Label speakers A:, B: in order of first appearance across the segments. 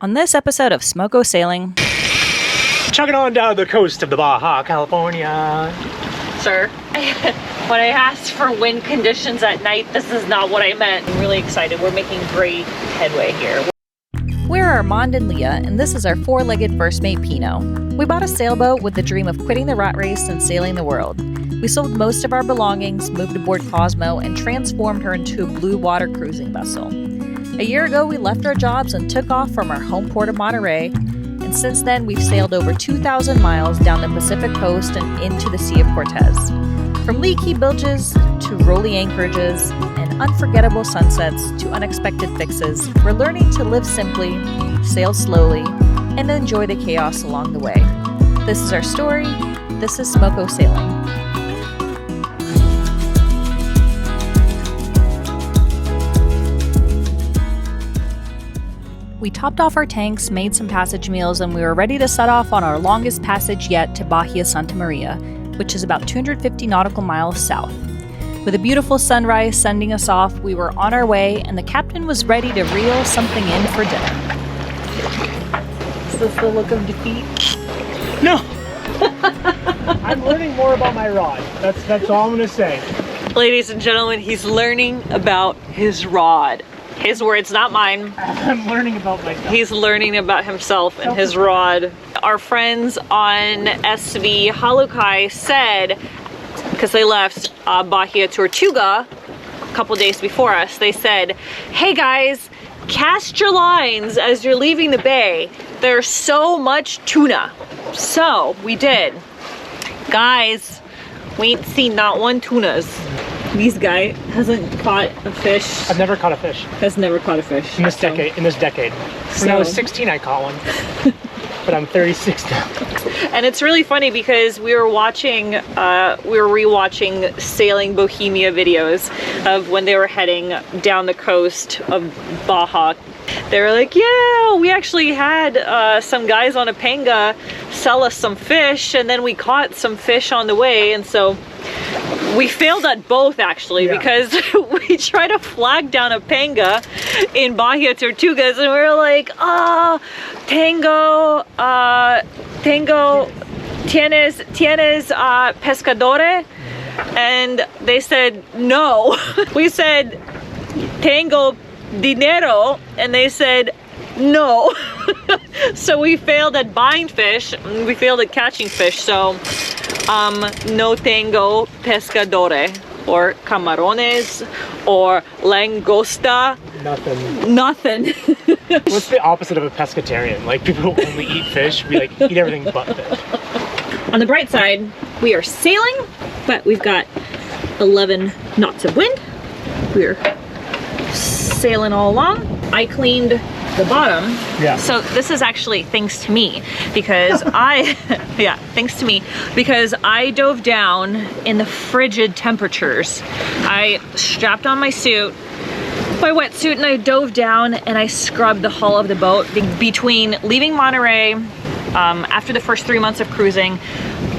A: On this episode of Smoko Sailing,
B: chugging on down the coast of the Baja, California.
C: Sir, when I asked for wind conditions at night, this is not what I meant. I'm really excited. We're making great headway here.
A: we're Armand and Leah, and this is our four-legged first mate, Pino. We bought a sailboat with the dream of quitting the rat race and sailing the world. We sold most of our belongings, moved aboard Cosmo, and transformed her into a blue water cruising vessel. A year ago, we left our jobs and took off from our home port of Monterey, and since then, we've sailed over 2,000 miles down the Pacific coast and into the Sea of Cortez. From leaky bilges to rolly anchorages and unforgettable sunsets to unexpected fixes, we're learning to live simply, sail slowly, and enjoy the chaos along the way. This is our story. This is Smoko Sailing. We topped off our tanks, made some passage meals, and we were ready to set off on our longest passage yet to Bahia Santa Maria, which is about 250 nautical miles south. With a beautiful sunrise sending us off, we were on our way, and the captain was ready to reel something in for dinner. Is this the look of defeat?
B: No! I'm learning more about my rod. That's all I'm gonna say.
C: Ladies and gentlemen, he's learning about his rod. His words, not mine.
B: I'm learning about myself.
C: He's learning about himself and his rod. Our friends on SV Halukai said, because they left Bahia Tortuga a couple days before us, they said, hey guys, cast your lines as you're leaving the bay. There's so much tuna. So we did. Guys, we ain't seen not one tunas. This guy hasn't caught a fish.
B: I've never caught a fish.
C: Has never caught a fish.
B: In this decade. When I was 16, I caught one. But I'm 36 now.
C: And it's really funny because we were rewatching Sailing Bohemia videos of when they were heading down the coast of Baja. They were like, yeah, we actually had some guys on a panga sell us some fish, and then we caught some fish on the way, and so we failed at both actually, because we tried to flag down a panga in Bahia Tortugas, and we were like, tango, tienes pescadore? And they said no. We said tango dinero, and they said no. So we failed at buying fish, we failed at catching fish, so no tango pescadore or camarones or langosta. Nothing.
B: What's the opposite of a pescatarian? Like people who only eat fish, we like eat everything but fish.
C: On the bright side, we are sailing, but we've got 11 knots of wind. We're sailing all along. I cleaned the bottom.
B: Yeah.
C: So this is actually thanks to me, because thanks to me, because I dove down in the frigid temperatures. I strapped on my suit, my wetsuit, and I dove down and I scrubbed the hull of the boat. Between leaving Monterey, after the first 3 months of cruising,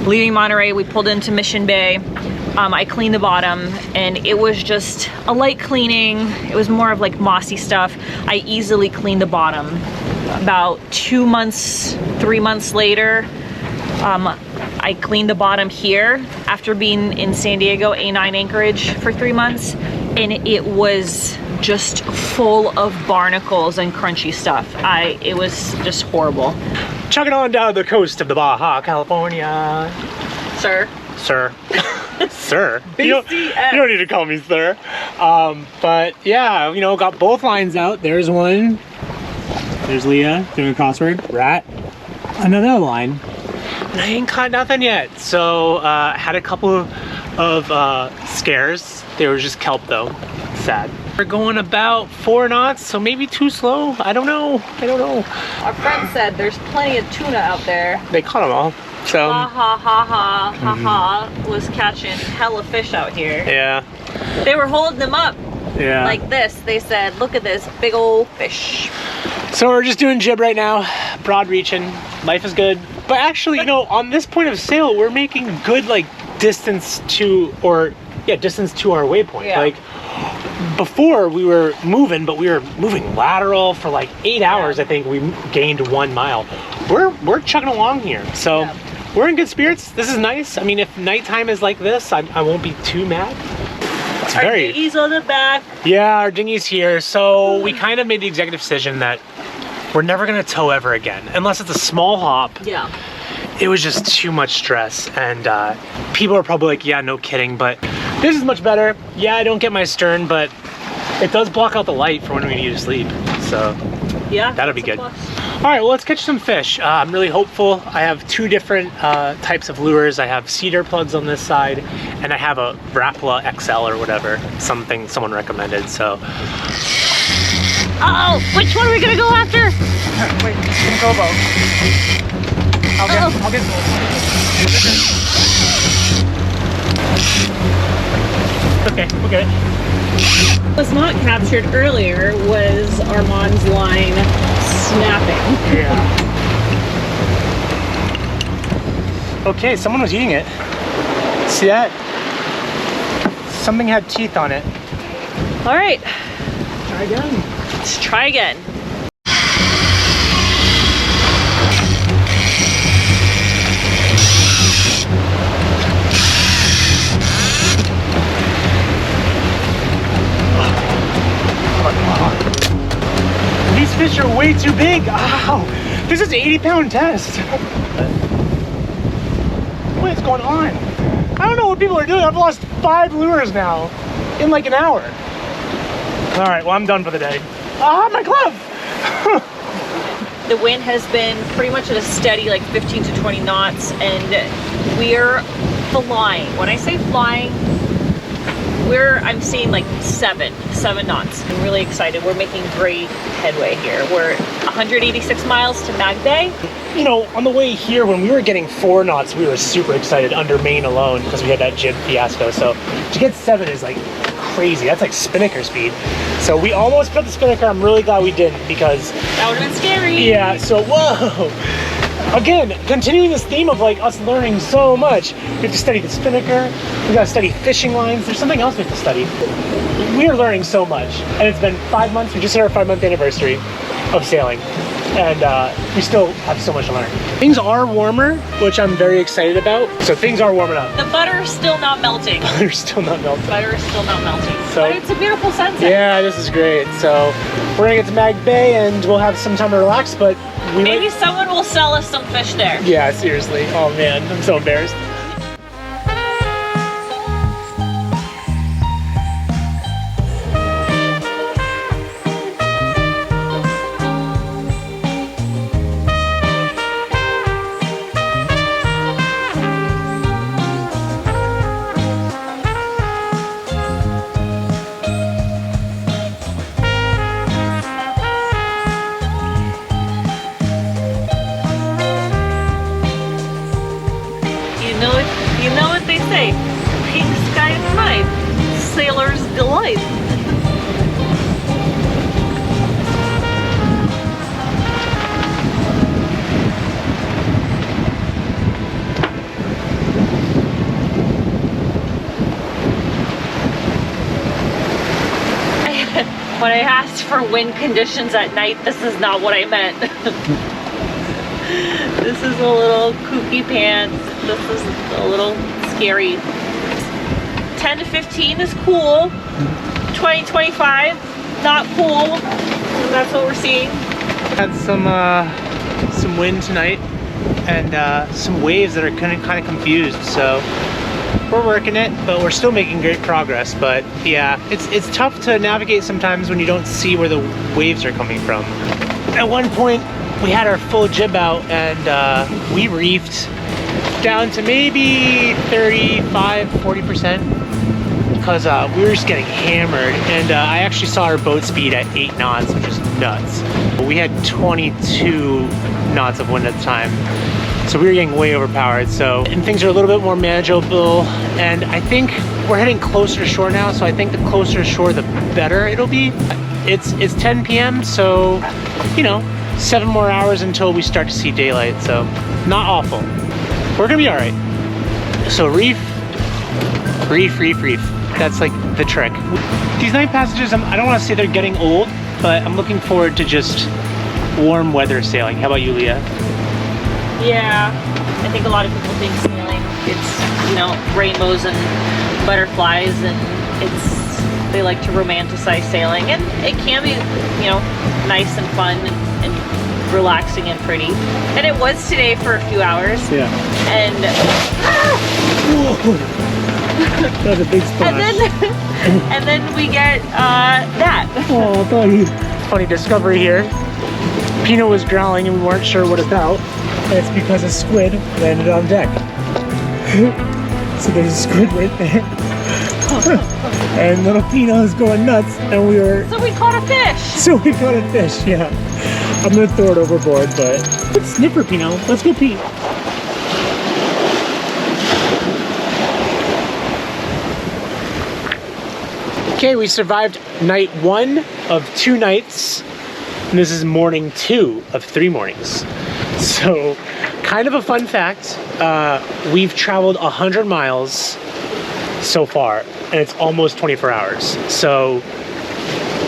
C: leaving Monterey, we pulled into Mission Bay. I cleaned the bottom, and it was just a light cleaning. It was more of like mossy stuff. I easily cleaned the bottom. About 2 months, 3 months later, I cleaned the bottom here after being in San Diego A9 anchorage for 3 months, and it was just full of barnacles and crunchy stuff. It was just horrible.
B: Chugging on down the coast of the Baja, California.
C: Sir.
B: Sir. You don't need to call me sir. But yeah, got both lines out. There's one. There's Leah doing a crossword. Rat. Another line. And I ain't caught nothing yet. So had a couple of scares. They were just kelp though. Sad. We're going about 4 knots, so maybe too slow. I don't know.
C: Our friend said there's plenty of tuna out there.
B: They caught them all. So
C: was catching hella fish out here.
B: yeah.
C: They were holding them up
B: Yeah.
C: like this. They said, look at this big old fish.
B: So we're just doing jib right now, broad reaching. Life is good. But actually, on this point of sail, we're making good distance to our waypoint.
C: Yeah.
B: Like before we were moving, but we were moving lateral for like 8 hours. I think we gained 1 mile. We're chugging along here, so we're in good spirits. This is nice. I mean, if nighttime is like this, I won't be too mad. It's
C: our dinghy's on the back.
B: Yeah, our dinghy's here. So we kind of made the executive decision that we're never gonna tow ever again, unless it's a small hop.
C: Yeah.
B: It was just too much stress, and people are probably like, yeah, no kidding, but this is much better. Yeah, I don't get my stern, but it does block out the light for when we need to sleep, so
C: yeah,
B: that'll be good. All right, well, let's catch some fish. I'm really hopeful. I have 2 different types of lures. I have cedar plugs on this side, and I have a Rapala XL or whatever, something someone recommended, so.
C: Uh-oh, which one are we gonna go after?
B: Wait, control boat. I'll get both. Okay, we're good.
C: What was not captured earlier was Armand's line snapping.
B: Yeah. Okay, someone was eating it. See that? Something had teeth on it.
C: All right.
B: Try again.
C: Let's try again.
B: These fish are way too big. Ow! This is an 80-pound test. What is going on? I don't know what people are doing. I've lost 5 lures now in like an hour. All right, well, I'm done for the day. Ah, my glove!
C: The wind has been pretty much at a steady like 15 to 20 knots, and we're flying. When I say flying, I'm seeing like 7 knots. I'm really excited. We're making great headway here. We're 186 miles to Mag Bay.
B: You know, on the way here, when we were getting 4 knots, we were super excited under Maine alone because we had that jib fiasco. So to get 7 is like crazy. That's like spinnaker speed. So we almost put the spinnaker. I'm really glad we didn't, because
C: that would have been scary.
B: Yeah, so whoa. Again, continuing this theme of like us learning so much. We have to study the spinnaker. We gotta study fishing lines. There's something else we have to study. We are learning so much. And it's been 5 months. We just hit our 5-month anniversary of sailing. And we still have so much to learn. Things are warmer, which I'm very excited about. So things are warming up.
C: The butter is still not melting.
B: Butter's still not melting.
C: Butter is still not melting.
B: So,
C: but it's a beautiful sunset.
B: Yeah, this is great. So we're gonna get to Mag Bay and we'll have some time to relax, but
C: maybe someone will sell us some fish there.
B: Yeah, seriously. Oh man, I'm so embarrassed.
C: You know what they say, pink sky at night, sailor's delight. When I asked for wind conditions at night, this is not what I meant. This is a little kooky pants. This is a little scary. 10 to 15 is cool. 20, 25, not cool. That's what we're seeing.
B: Had some wind tonight and some waves that are kind of confused. So we're working it, but we're still making great progress. But yeah, it's tough to navigate sometimes when you don't see where the waves are coming from. At one point, we had our full jib out and we reefed down to maybe 35–40% because we were just getting hammered. And I actually saw our boat speed at 8 knots, which is nuts. We had 22 knots of wind at the time, so we were getting way overpowered. And things are a little bit more manageable, and I think we're heading closer to shore now, so I think the closer to shore the better it'll be. It's 10 p.m. so, you know, 7 more hours until we start to see daylight, so not awful. We're gonna be all right. So reef, reef, reef, reef. That's like the trick. These night passages, I don't want to say they're getting old, but I'm looking forward to just warm weather sailing. How about you, Leah?
C: Yeah, I think a lot of people think sailing, it's, you know, rainbows and butterflies, and they like to romanticize sailing, and it can be, you know, nice and fun and relaxing and pretty. And it was today for a few hours.
B: Yeah.
C: And
B: that was a big splash.
C: And then we get that.
B: Oh, buddy. Funny discovery here. Pino was growling and we weren't sure what about. And it's because a squid landed on deck. So there's a squid right there. And little Pino is going nuts, and
C: So we caught a fish!
B: So we caught a fish, yeah. I'm gonna throw it overboard, but let's sniffer, Pino. Let's go pee. Okay, we survived night 1 of 2 nights, and this is morning 2 of 3 mornings. So, kind of a fun fact, we've traveled 100 miles so far, and it's almost 24 hours. So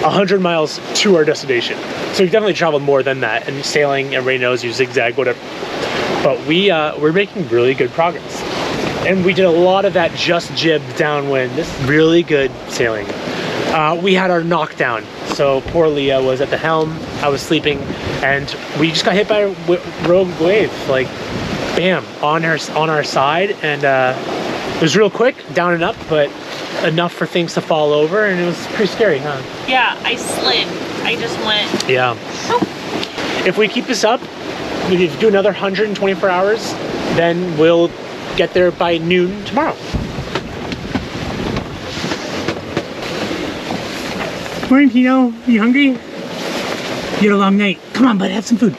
B: 100 miles to our destination. So we've definitely traveled more than that, and sailing, everybody knows you zigzag, whatever. But we're making really good progress. And we did a lot of that just jib downwind. This is really good sailing. We had our knockdown. So poor Leah was at the helm, I was sleeping, and we just got hit by a rogue wave, like bam, on our side, and it was real quick, down and up, but enough for things to fall over, and it was pretty scary, huh?
C: Yeah, I slid. I just went.
B: Yeah.
C: Oh.
B: If we keep this up, we do another 124 hours, then we'll get there by noon tomorrow. Morning, Pino. You hungry? You had a long night. Come on, bud, have some food.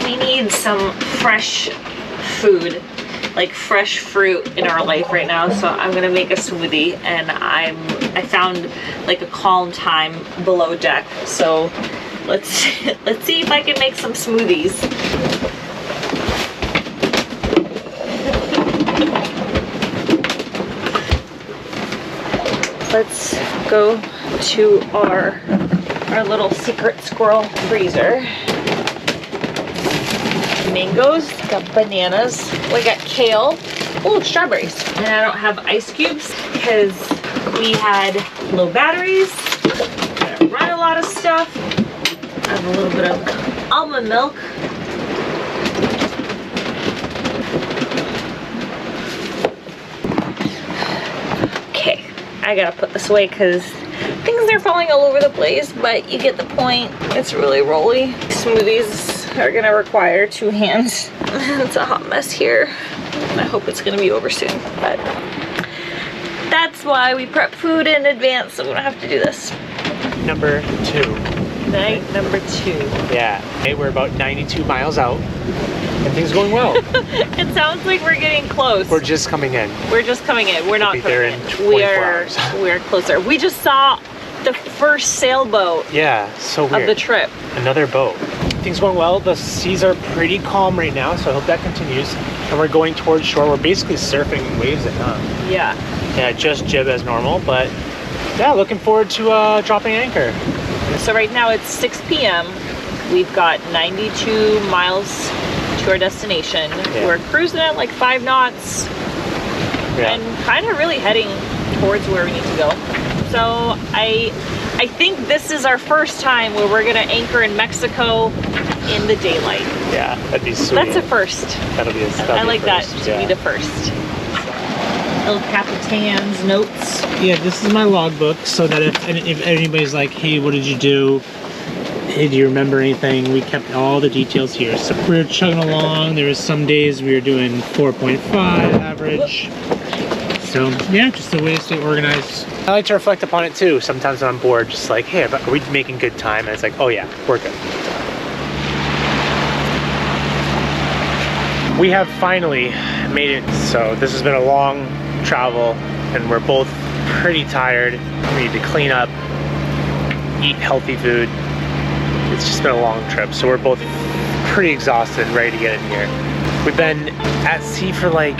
C: We need some fresh food, like fresh fruit in our life right now. So I'm gonna make a smoothie, and I found like a calm time below deck. So let's see if I can make some smoothies. Let's go to our little secret squirrel freezer. Mangoes, got bananas, we got kale, oh, strawberries. And I don't have ice cubes because we had low batteries, gotta run a lot of stuff. I have a little bit of almond milk. Okay, I gotta put this away because things are falling all over the place, but you get the point. It's really rolly. Smoothies are gonna require 2 hands. It's a hot mess here. I hope it's gonna be over soon, but that's why we prep food in advance, so we don't have to do this.
B: Number 2.
C: Night number 2.
B: Yeah, okay, we're about 92 miles out, and things are going well.
C: It sounds like we're getting close.
B: We're just coming in.
C: We're just coming in. We're not
B: We'll be
C: coming
B: there
C: in.
B: in 24 hours.
C: We're closer. We just saw the first sailboat
B: Yeah, so weird.
C: of the trip.
B: Another boat. Things going well. The seas are pretty calm right now, so I hope that continues. And we're going towards shore. We're basically surfing waves in, huh?
C: Yeah.
B: Yeah, just jib as normal, but yeah, looking forward to dropping anchor.
C: So right now it's 6 p.m. We've got 92 miles to our destination.
B: Yeah.
C: We're cruising at like 5 knots and kind of really heading towards where we need to go. So I think this is our first time where we're gonna anchor in Mexico in the daylight.
B: Yeah, that'd be sweet.
C: That's a first.
B: That'll be
C: I like that to be the first. El Capitan's notes.
B: Yeah, this is my logbook, so that if anybody's like, hey, what did you do? Hey, do you remember anything? We kept all the details here. So we were chugging along. There was some days we were doing 4.5 average. So yeah, just a way to stay organized. I like to reflect upon it too. Sometimes when I'm bored, just like, hey, are we making good time? And it's like, oh yeah, we're good. We have finally made it. So this has been a long travel, and we're both pretty tired. We need to clean up, eat healthy food. It's just been a long trip, so we're both pretty exhausted and ready to get in here. We've been at sea for like,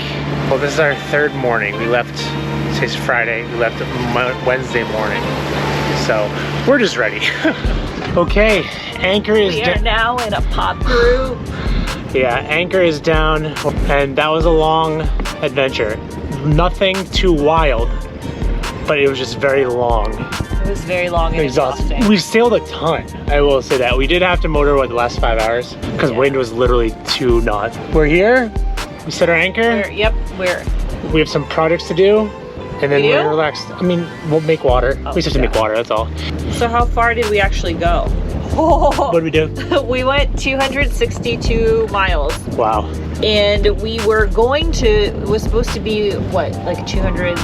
B: well, this is our third morning. We left, today's Friday, we left Wednesday morning. So we're just ready. Okay, anchor is
C: We are now in a pop group.
B: Yeah, anchor is down, and that was a long adventure. Nothing too wild, but it was just very long.
C: It was very long and exhausting.
B: We sailed a ton, I will say that. We did have to motor, what, the last 5 hours? Because wind was literally 2 knots. We're here, we set our anchor. We have some projects to do, and then we're relaxed. I mean, we'll make water. We just have to make water, that's all.
C: So how far did we actually go?
B: What did we do?
C: We went 262 miles.
B: Wow.
C: And we were going to, it was supposed to be, what, like 230?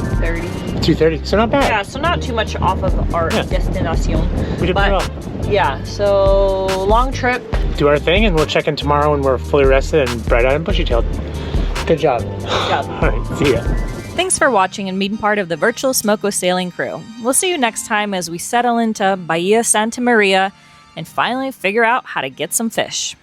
B: 230, so not bad.
C: Yeah, so not too much off of our destination.
B: We did pretty well.
C: Yeah, so long trip.
B: Do our thing, and we'll check in tomorrow when we're fully rested and bright-eyed and bushy-tailed. Good job.
C: Good job.
B: All right, see ya.
A: Thanks for watching and being part of the virtual Smoko sailing crew. We'll see you next time as we settle into Bahia Santa Maria and finally figure out how to get some fish.